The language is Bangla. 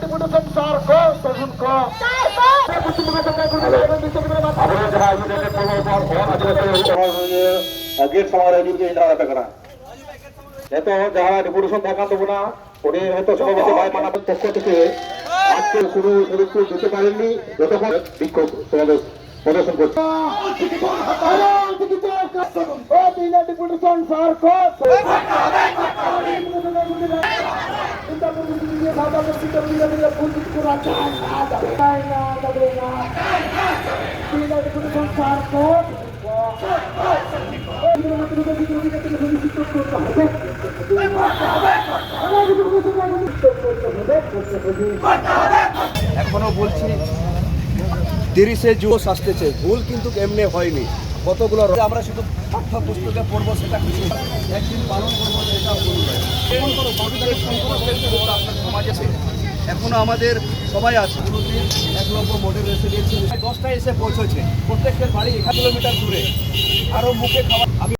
ডেপুটেশন স্যার কো তখন কো গেট সমারে এত যারা ডেপুটেশন থাকা দেবো না উনি হয়তো সভাপতি ভাই মানাবের পক্ষ থেকে আজকে শুরু দিতে পারেননি যতক্ষণ বিক্ষোভ সমাবেশ প্রদর্শন করছে এখনো বলছি 30শে জুন আসতেছে, ভুল কিন্তু এমনি হয়নি। কতগুলো আমরা শুধু পাঠ্য পুস্তকে পড়বো সেটা কিছু একদিন পালন করবো সেটা ভুল নয়। আপনার সমাজ আছে, এখনো আমাদের সবাই আছে। একলব্য মডেল রেসিডেন্সি 10টায় এসে পৌঁছেছে, প্রত্যেকের বাড়ি 1 কিলোমিটার দূরে, আরও মুখে খাওয়া। আমি